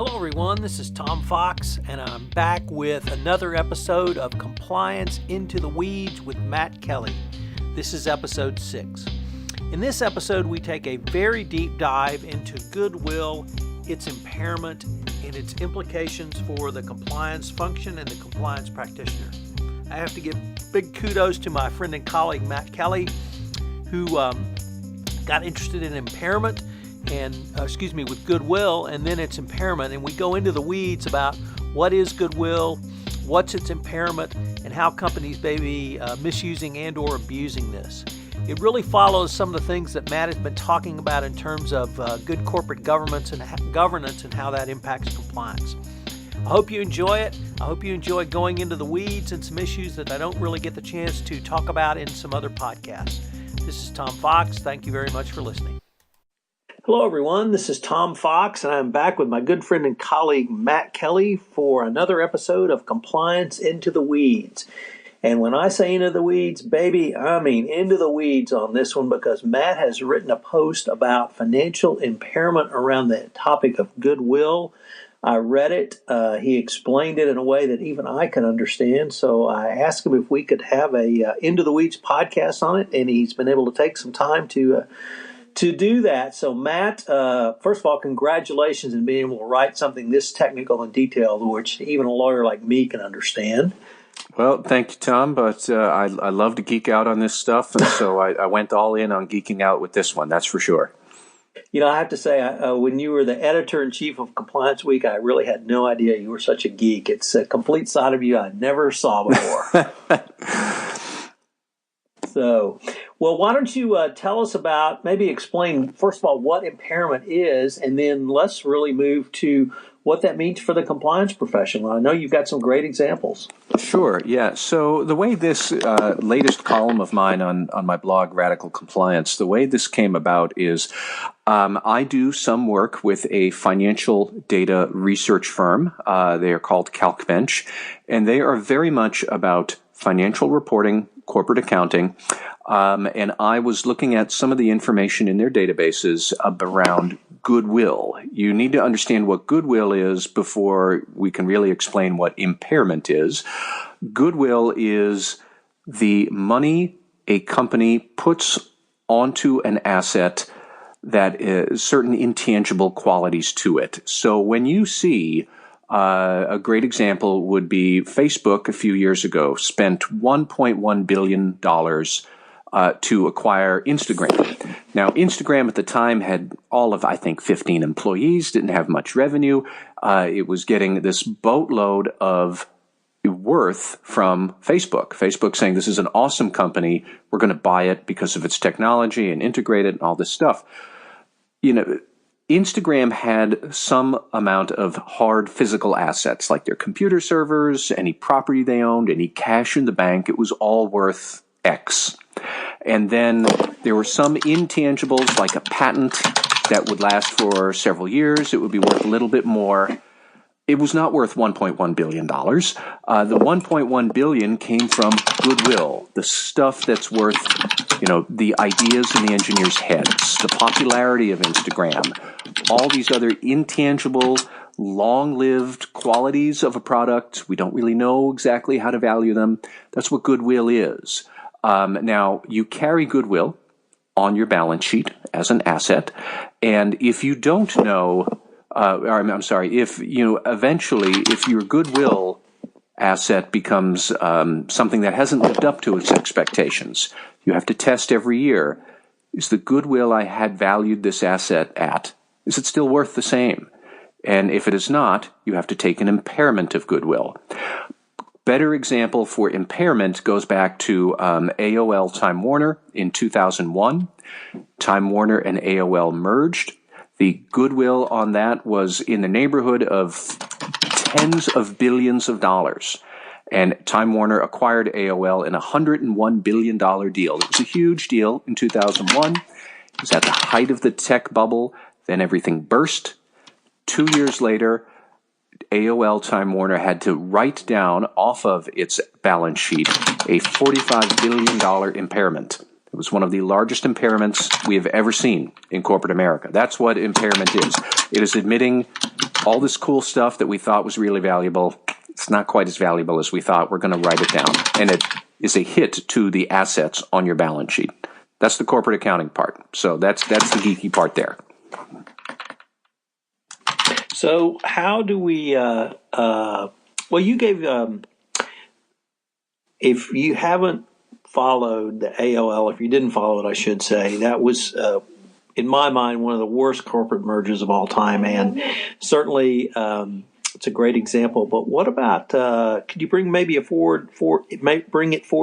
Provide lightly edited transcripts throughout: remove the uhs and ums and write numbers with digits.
Hello everyone, this is Tom Fox, and I'm back with another episode of Compliance Into the Weeds with Matt Kelly. This is episode 6. In this episode, we take a very deep dive into Goodwill, its impairment, and its implications for the compliance function and the compliance practitioner. I have to give big kudos to my friend and colleague Matt Kelly, who got interested in impairment with Goodwill and then its impairment, and we go into the weeds about what is Goodwill, what's its impairment, and how companies may be misusing and or abusing this. It really follows some of the things that Matt has been talking about in terms of good corporate governance and how that impacts compliance. I hope you enjoy it. I hope you enjoy going into the weeds and some issues that I don't really get the chance to talk about in some other podcasts. This is Tom Fox. Thank you very much for listening. Hello, everyone. This is Tom Fox, and I'm back with my good friend and colleague Matt Kelly for another episode of Compliance Into the Weeds. And when I say into the weeds, baby, I mean into the weeds on this one, because Matt has written a post about financial impairment around the topic of Goodwill. I read it. He explained it in a way that even I can understand. So I asked him if we could have a Into the Weeds podcast on it, and he's been able to take some time to do that. So Matt, first of all, congratulations in being able to write something this technical and detailed, which even a lawyer like me can understand. Well, thank you, Tom, but I love to geek out on this stuff, and so I went all in on geeking out with this one, that's for sure. You know, I have to say, when you were the editor-in-chief of Compliance Week, I really had no idea you were such a geek. It's a complete side of you I never saw before. So, well, why don't you tell us about, maybe explain, first of all, what impairment is, and then let's really move to what that means for the compliance professional. I know you've got some great examples. Sure, yeah. So the way this latest column of mine on my blog, Radical Compliance, the way this came about is I do some work with a financial data research firm. They are called CalcBench, and they are very much about financial reporting, corporate accounting, and I was looking at some of the information in their databases around Goodwill. You need to understand what Goodwill is before we can really explain what impairment is. Goodwill is the money a company puts onto an asset that is certain intangible qualities to it. So when you see a great example would be Facebook a few years ago spent $1.1 billion to acquire Instagram. Now, Instagram at the time had all of, I think, 15 employees, didn't have much revenue. It was getting this boatload of worth from Facebook. Facebook saying, this is an awesome company. We're going to buy it because of its technology and integrate it and all this stuff. You know, Instagram had some amount of hard physical assets, like their computer servers, any property they owned, any cash in the bank. It was all worth X. And then there were some intangibles, like a patent that would last for several years. It would be worth a little bit more. It was not worth $1.1 billion. The $1.1 billion came from Goodwill, the stuff that's worth, the ideas in the engineers' heads, the popularity of Instagram, all these other intangible, long-lived qualities of a product. We don't really know exactly how to value them. That's what Goodwill is. Now, you carry Goodwill on your balance sheet as an asset, and if you don't know, if your Goodwill asset becomes something that hasn't lived up to its expectations, you have to test every year. Is the Goodwill I had valued this asset at, is it still worth the same? And if it is not, you have to take an impairment of Goodwill. Better example for impairment goes back to AOL Time Warner in 2001. Time Warner and AOL merged. The Goodwill on that was in the neighborhood of tens of billions of dollars. And Time Warner acquired AOL in a $101 billion deal. It was a huge deal in 2001. It was at the height of the tech bubble. Then everything burst. 2 years later, AOL Time Warner had to write down off of its balance sheet a $45 billion impairment. It was one of the largest impairments we have ever seen in corporate America. That's what impairment is. It is admitting all this cool stuff that we thought was really valuable, it's not quite as valuable as we thought. We're going to write it down. And it is a hit to the assets on your balance sheet. That's the corporate accounting part. So that's the geeky part there. So how do we, well, you gave, if you haven't followed the AOL, if you didn't follow it, I should say, that was, in my mind, one of the worst corporate mergers of all time. And certainly it's a great example. But what about, could you bring bring it forward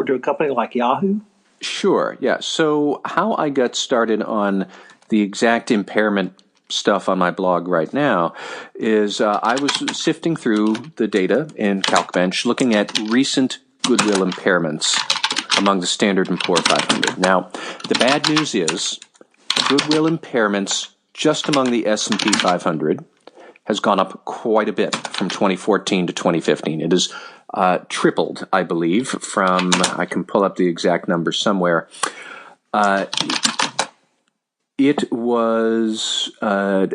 to a company like Yahoo? Sure, yeah. So how I got started on the exact impairment stuff on my blog right now is I was sifting through the data in CalcBench, looking at recent Goodwill impairments among the Standard & Poor 500. Now, the bad news is Goodwill impairments just among the S&P 500 has gone up quite a bit from 2014 to 2015. It has tripled, I believe, from, I can pull up the exact number somewhere. It was $11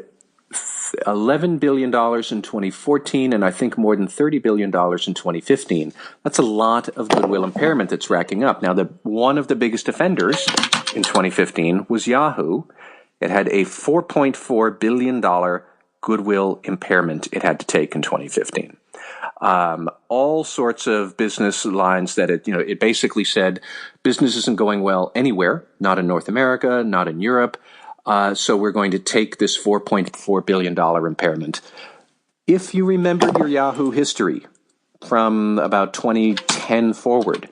billion in 2014, and I think more than $30 billion in 2015. That's a lot of goodwill impairment that's racking up. Now, one of the biggest offenders in 2015 was Yahoo. It had a $4.4 billion goodwill impairment it had to take in 2015. All sorts of business lines that it basically said business isn't going well anywhere, not in North America, not in Europe. So we're going to take this $4.4 billion impairment. If you remember your Yahoo history from about 2010 forward,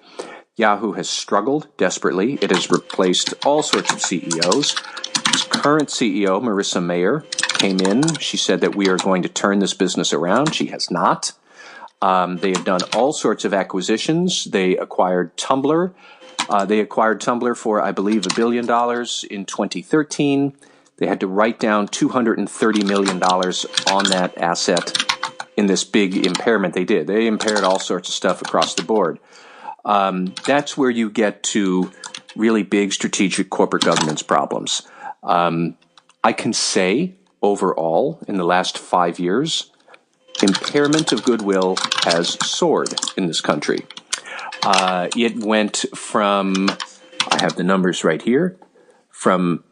Yahoo has struggled desperately. It has replaced all sorts of CEOs. Its current CEO, Marissa Mayer, came in. She said that we are going to turn this business around. She has not. They have done all sorts of acquisitions. They acquired Tumblr. They acquired Tumblr for, I believe, $1 billion in 2013. They had to write down $230 million on that asset in this big impairment they did. They impaired all sorts of stuff across the board. That's where you get to really big strategic corporate governance problems. I can say, overall, in the last 5 years, impairment of goodwill has soared in this country. It went from, I have the numbers right here, from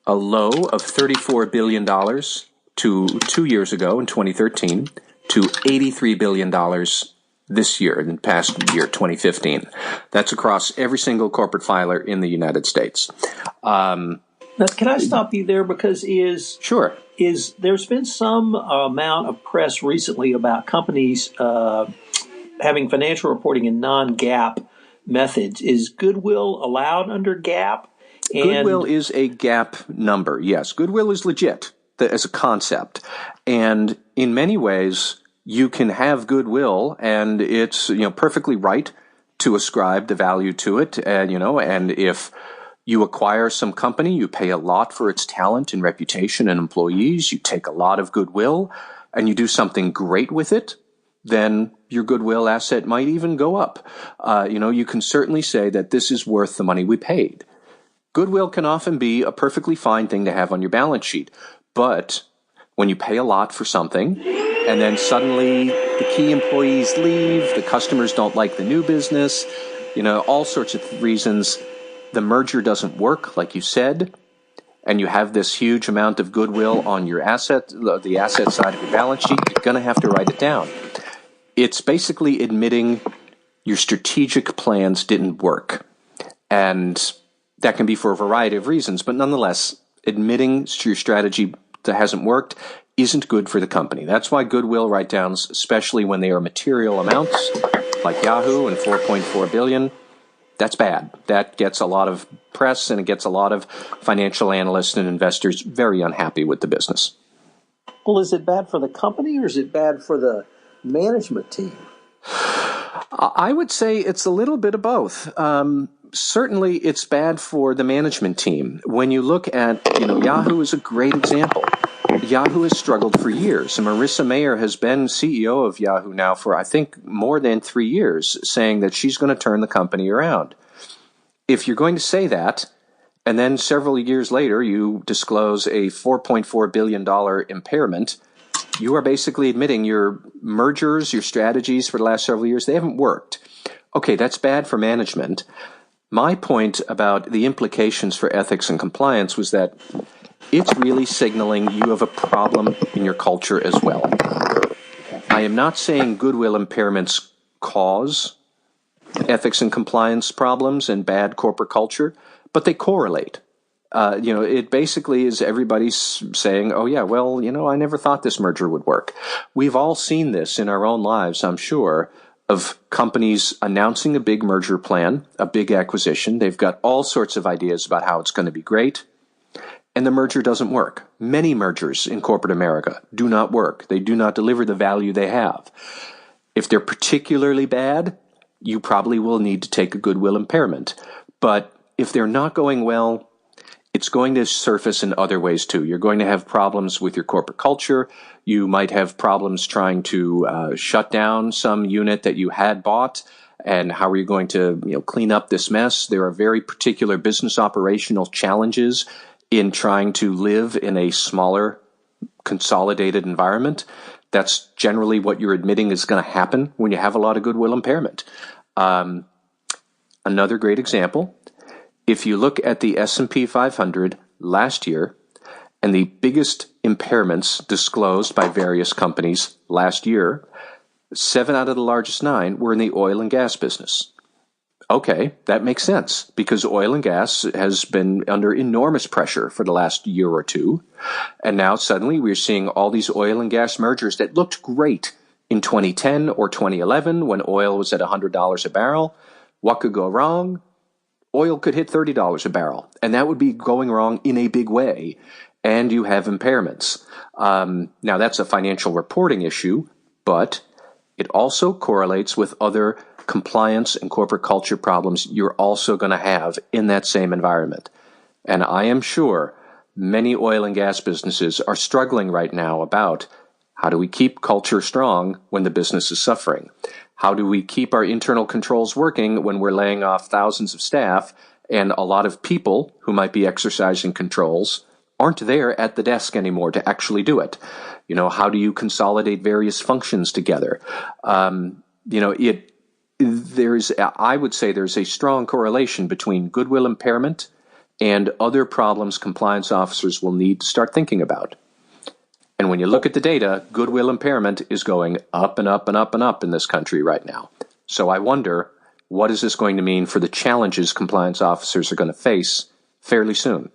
a low of $34 billion to 2 years ago in 2013 to $83 billion this year, in the past year, 2015. That's across every single corporate filer in the United States. Now, can I stop you there? Because Sure. There's been some amount of press recently about companies having financial reporting in non-GAAP methods. Is Goodwill allowed under GAAP? Goodwill is a GAAP number, yes. Goodwill is legit as a concept. And in many ways, you can have goodwill, and it's perfectly right to ascribe the value to it. And if you acquire some company, you pay a lot for its talent and reputation and employees, you take a lot of goodwill, and you do something great with it, then your goodwill asset might even go up. You can certainly say that this is worth the money we paid. Goodwill can often be a perfectly fine thing to have on your balance sheet, but when you pay a lot for something, and then suddenly the key employees leave, the customers don't like the new business, all sorts of reasons, the merger doesn't work, like you said, and you have this huge amount of goodwill on your the asset side of your balance sheet, you're going to have to write it down. It's basically admitting your strategic plans didn't work. And that can be for a variety of reasons, but nonetheless, admitting your strategy that hasn't worked isn't good for the company. That's why goodwill write-downs, especially when they are material amounts, like Yahoo and $4.4 billion, that's bad. That gets a lot of press, and it gets a lot of financial analysts and investors very unhappy with the business. Well, is it bad for the company, or is it bad for the management team? I would say it's a little bit of both. Certainly, it's bad for the management team. When you look at, Yahoo is a great example. Yahoo has struggled for years, and Marissa Mayer has been CEO of Yahoo now for, I think, more than 3 years, saying that she's going to turn the company around. If you're going to say that, and then several years later you disclose a $4.4 billion impairment, you are basically admitting your mergers, your strategies for the last several years, they haven't worked. Okay, that's bad for management. My point about the implications for ethics and compliance was that it's really signaling you have a problem in your culture as well. I am not saying goodwill impairments cause ethics and compliance problems and bad corporate culture, but they correlate. It basically is everybody's saying, oh, yeah, well, I never thought this merger would work. We've all seen this in our own lives, I'm sure, of companies announcing a big merger plan, a big acquisition. They've got all sorts of ideas about how it's going to be great, and the merger doesn't work. Many mergers in corporate America do not work. They do not deliver the value they have. If they're particularly bad, you probably will need to take a goodwill impairment. But if they're not going well, it's going to surface in other ways too. You're going to have problems with your corporate culture. You might have problems trying to shut down some unit that you had bought. And how are you going to clean up this mess? There are very particular business operational challenges in trying to live in a smaller, consolidated environment. That's generally what you're admitting is going to happen when you have a lot of goodwill impairment. Another great example, if you look at the S&P 500 last year and the biggest impairments disclosed by various companies last year, 7 out of the largest 9 were in the oil and gas business. Okay, that makes sense because oil and gas has been under enormous pressure for the last year or two. And now suddenly we're seeing all these oil and gas mergers that looked great in 2010 or 2011 when oil was at $100 a barrel. What could go wrong? Oil could hit $30 a barrel, and that would be going wrong in a big way. And you have impairments. Now, that's a financial reporting issue, but it also correlates with other compliance and corporate culture problems you're also going to have in that same environment. And I am sure many oil and gas businesses are struggling right now about how do we keep culture strong when the business is suffering? How do we keep our internal controls working when we're laying off thousands of staff and a lot of people who might be exercising controls aren't there at the desk anymore to actually do it? How do you consolidate various functions together? I would say there's a strong correlation between goodwill impairment and other problems compliance officers will need to start thinking about. And when you look at the data, goodwill impairment is going up and up and up and up in this country right now. So I wonder, what is this going to mean for the challenges compliance officers are going to face fairly soon?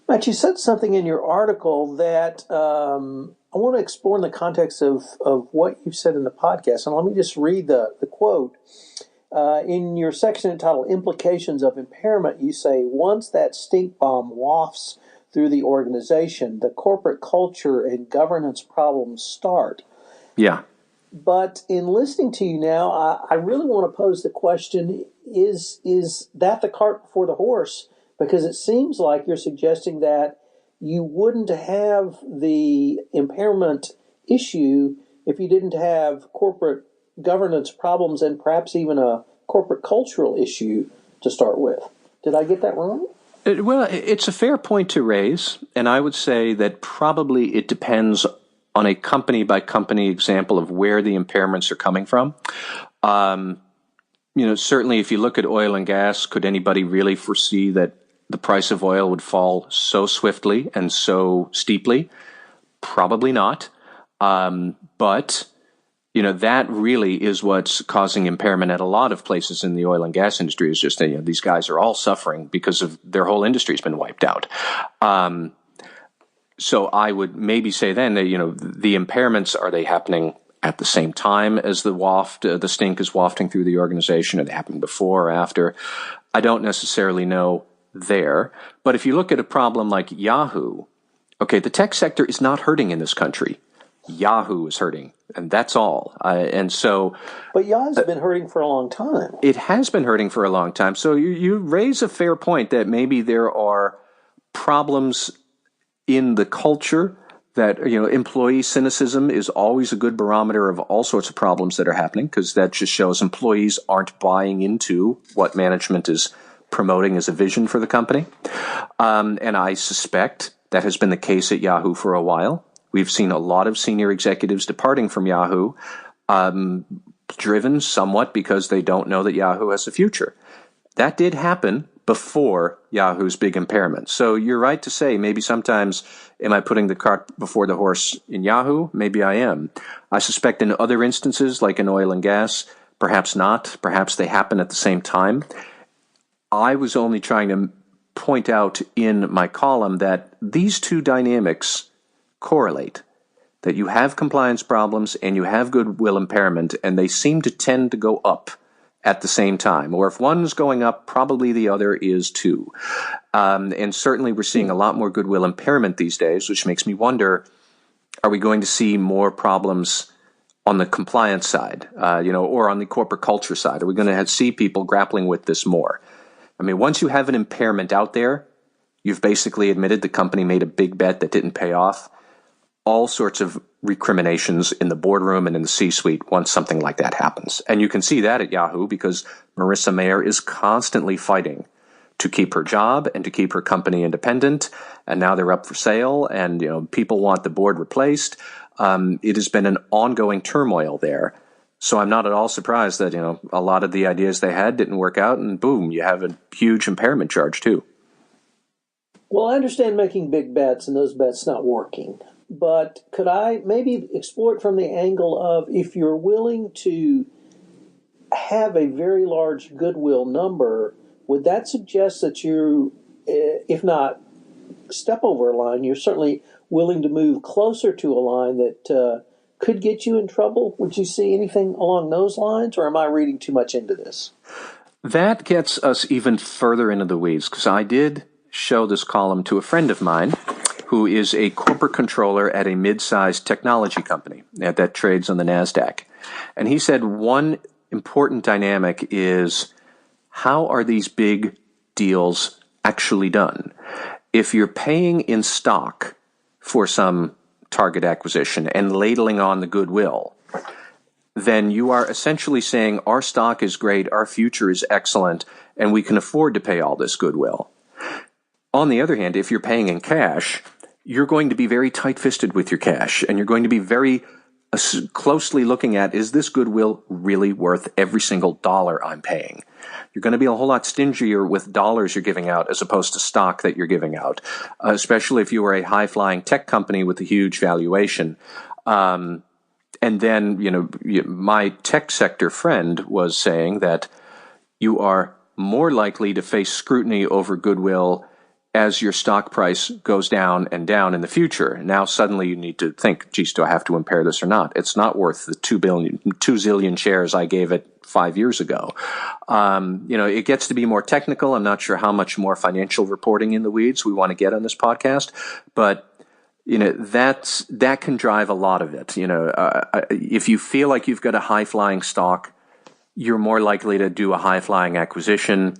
Matt, you said something in your article that I want to explore in the context of what you've said in the podcast. And let me just read the quote. In your section entitled Implications of Impairment, you say, once that stink bomb wafts through the organization, the corporate culture and governance problems start. Yeah. But in listening to you now, I really want to pose the question, is that the cart before the horse? Because it seems like you're suggesting that you wouldn't have the impairment issue if you didn't have corporate governance problems and perhaps even a corporate cultural issue to start with. Did I get that wrong? Well, it's a fair point to raise, and I would say that probably it depends on a company-by-company example of where the impairments are coming from. Certainly if you look at oil and gas, could anybody really foresee that the price of oil would fall so swiftly and so steeply? Probably not. But that really is what's causing impairment at a lot of places in the oil and gas industry. Is just that these guys are all suffering because of their whole industry's been wiped out. So I would maybe say then that the impairments, are they happening at the same time as the stink is wafting through the organization? Are they happening before or after? I don't necessarily know there. But if you look at a problem like Yahoo, okay, the tech sector is not hurting in this country. Yahoo is hurting, and that's all. But Yahoo's been hurting for a long time. It has been hurting for a long time. So you raise a fair point that maybe there are problems in the culture that, employee cynicism is always a good barometer of all sorts of problems that are happening, because that just shows employees aren't buying into what management is promoting as a vision for the company. And I suspect that has been the case at Yahoo for a while. We've seen a lot of senior executives departing from Yahoo, driven somewhat because they don't know that Yahoo has a future. That did happen before Yahoo's big impairment. So you're right to say maybe sometimes, am I putting the cart before the horse in Yahoo? Maybe I am. I suspect in other instances, like in oil and gas, perhaps not. Perhaps they happen at the same time. I was only trying to point out in my column that these two dynamics correlate, that you have compliance problems and you have goodwill impairment, and they seem to tend to go up at the same time. Or if one's going up, probably the other is too. And certainly we're seeing a lot more goodwill impairment these days, which makes me wonder, are we going to see more problems on the compliance side, or on the corporate culture side? Are we going to see people grappling with this more? I mean, once you have an impairment out there, you've basically admitted the company made a big bet that didn't pay off. All sorts of recriminations in the boardroom and in the C-suite once something like that happens. And you can see that at Yahoo because Marissa Mayer is constantly fighting to keep her job and to keep her company independent. And now they're up for sale, and people want the board replaced. It has been an ongoing turmoil there. So I'm not at all surprised that a lot of the ideas they had didn't work out, and boom, you have a huge impairment charge too. Well, I understand making big bets and those bets not working. But could I maybe explore it from the angle of, if you're willing to have a very large goodwill number, would that suggest that you, if not step over a line, you're certainly willing to move closer to a line that could get you in trouble? Would you see anything along those lines, or am I reading too much into this? That gets us even further into the weeds, because I did show this column to a friend of mine who is a corporate controller at a mid-sized technology company that trades on the NASDAQ. And he said one important dynamic is, how are these big deals actually done? If you're paying in stock for some target acquisition and ladling on the goodwill, then you are essentially saying our stock is great, our future is excellent, and we can afford to pay all this goodwill. On the other hand, if you're paying in cash, you're going to be very tight-fisted with your cash, and you're going to be very closely looking at, is this goodwill really worth every single dollar I'm paying? You're going to be a whole lot stingier with dollars you're giving out as opposed to stock that you're giving out, especially if you are a high-flying tech company with a huge valuation. And then, my tech sector friend was saying that you are more likely to face scrutiny over goodwill as your stock price goes down and down in the future. Now suddenly you need to think, geez, do I have to impair this or not? It's not worth the 2 zillion shares I gave it 5 years ago. It gets to be more technical. I'm not sure how much more financial reporting in the weeds we want to get on this podcast, but that can drive a lot of it. If you feel like you've got a high-flying stock, you're more likely to do a high-flying acquisition.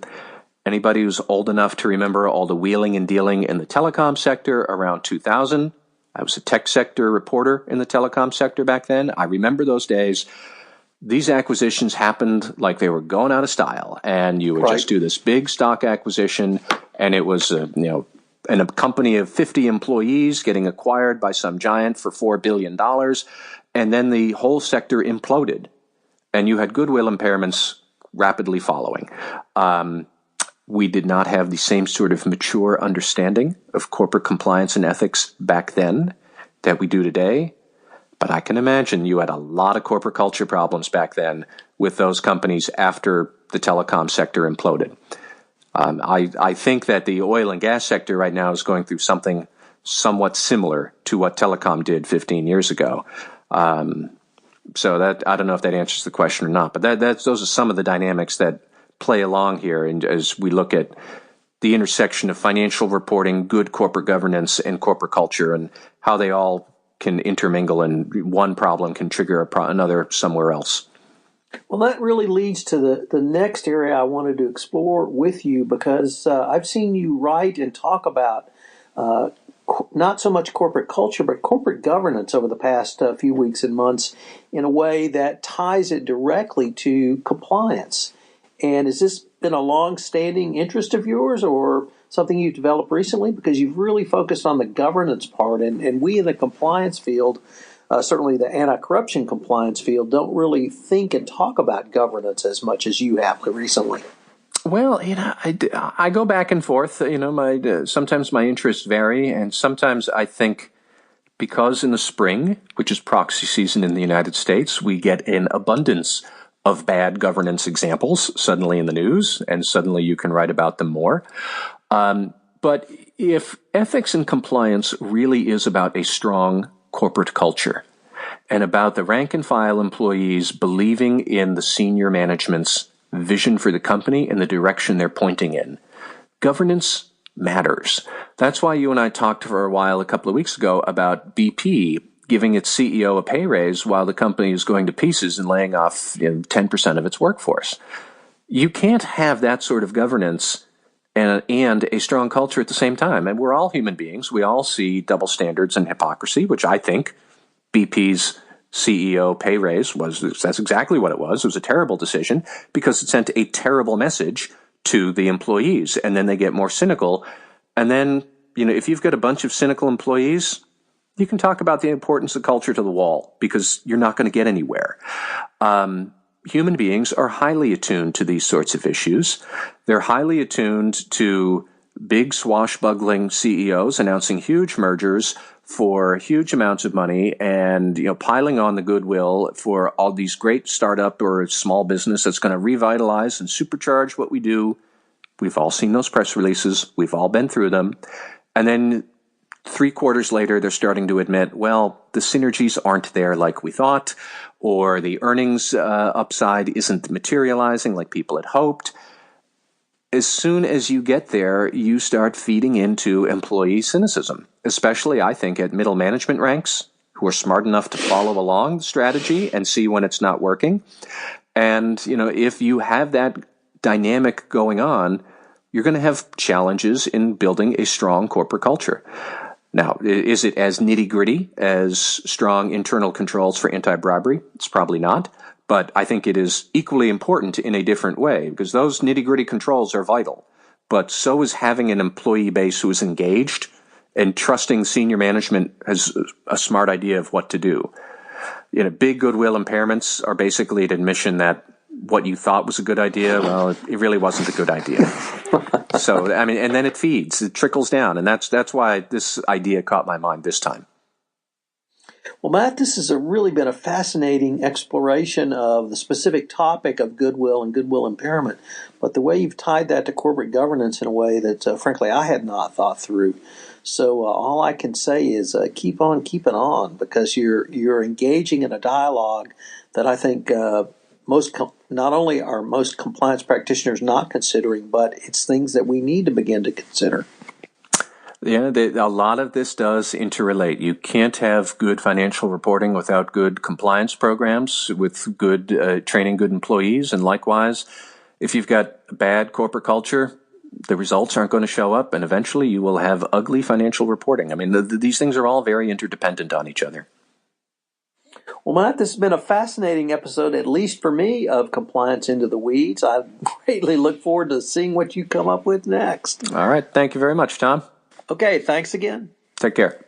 Anybody who's old enough to remember all the wheeling and dealing in the telecom sector around 2000, I was a tech sector reporter in the telecom sector back then. I remember those days. These acquisitions happened like they were going out of style, and you would just do this big stock acquisition, and it was and a company of 50 employees getting acquired by some giant for $4 billion, and then the whole sector imploded, and you had goodwill impairments rapidly following. We did not have the same sort of mature understanding of corporate compliance and ethics back then that we do today, but I can imagine you had a lot of corporate culture problems back then with those companies after the telecom sector imploded. I think that the oil and gas sector right now is going through something somewhat similar to what telecom did 15 years ago. So that, I don't know if that answers the question or not, but those are some of the dynamics that play along here. And as we look at the intersection of financial reporting, good corporate governance, and corporate culture, and how they all can intermingle, and one problem can trigger another somewhere else. Well, that really leads to the next area I wanted to explore with you, because I've seen you write and talk about not so much corporate culture, but corporate governance over the past few weeks and months in a way that ties it directly to compliance. And has this been a long-standing interest of yours, or something you've developed recently? Because you've really focused on the governance part, and we in the compliance field, certainly the anti-corruption compliance field, don't really think and talk about governance as much as you have recently. Well, I go back and forth. Sometimes my interests vary, and sometimes I think because in the spring, which is proxy season in the United States, we get an abundance of bad governance examples suddenly in the news, and suddenly you can write about them more. But if ethics and compliance really is about a strong corporate culture and about the rank and file employees believing in the senior management's vision for the company and the direction they're pointing in, governance matters. That's why you and I talked for a while a couple of weeks ago about BP giving its CEO a pay raise while the company is going to pieces and laying off 10% of its workforce. You can't have that sort of governance and a strong culture at the same time. And we're all human beings. We all see double standards and hypocrisy, which I think BP's CEO pay raise that's exactly what it was. It was a terrible decision because it sent a terrible message to the employees, and then they get more cynical. And then, if you've got a bunch of cynical employees, you can talk about the importance of culture to the wall because you're not going to get anywhere. Human beings are highly attuned to these sorts of issues. They're highly attuned to big swashbuckling CEOs announcing huge mergers for huge amounts of money and piling on the goodwill for all these great startup or small business that's going to revitalize and supercharge what we do. We've all seen those press releases. We've all been through them. And then 3 quarters later, they're starting to admit, well, the synergies aren't there like we thought, or the earnings upside isn't materializing like people had hoped. As soon as you get there, you start feeding into employee cynicism, especially, I think, at middle management ranks who are smart enough to follow along the strategy and see when it's not working. And, if you have that dynamic going on, you're going to have challenges in building a strong corporate culture. Now, is it as nitty-gritty as strong internal controls for anti-bribery? It's probably not. But I think it is equally important in a different way because those nitty-gritty controls are vital. But so is having an employee base who is engaged and trusting senior management has a smart idea of what to do. Big goodwill impairments are basically an admission that what you thought was a good idea, well, it really wasn't a good idea. So, and then it trickles down. And that's why this idea caught my mind this time. Well, Matt, this has really been a fascinating exploration of the specific topic of goodwill and goodwill impairment. But the way you've tied that to corporate governance in a way that, frankly, I had not thought through. So all I can say is keep on keeping on because you're engaging in a dialogue that I think not only are most compliance practitioners not considering, but it's things that we need to begin to consider. Yeah, a lot of this does interrelate. You can't have good financial reporting without good compliance programs, with good training good employees. And likewise, if you've got bad corporate culture, the results aren't going to show up, and eventually you will have ugly financial reporting. These things are all very interdependent on each other. Well, Matt, this has been a fascinating episode, at least for me, of Compliance Into the Weeds. I greatly look forward to seeing what you come up with next. All right. Thank you very much, Tom. Okay, thanks again. Take care.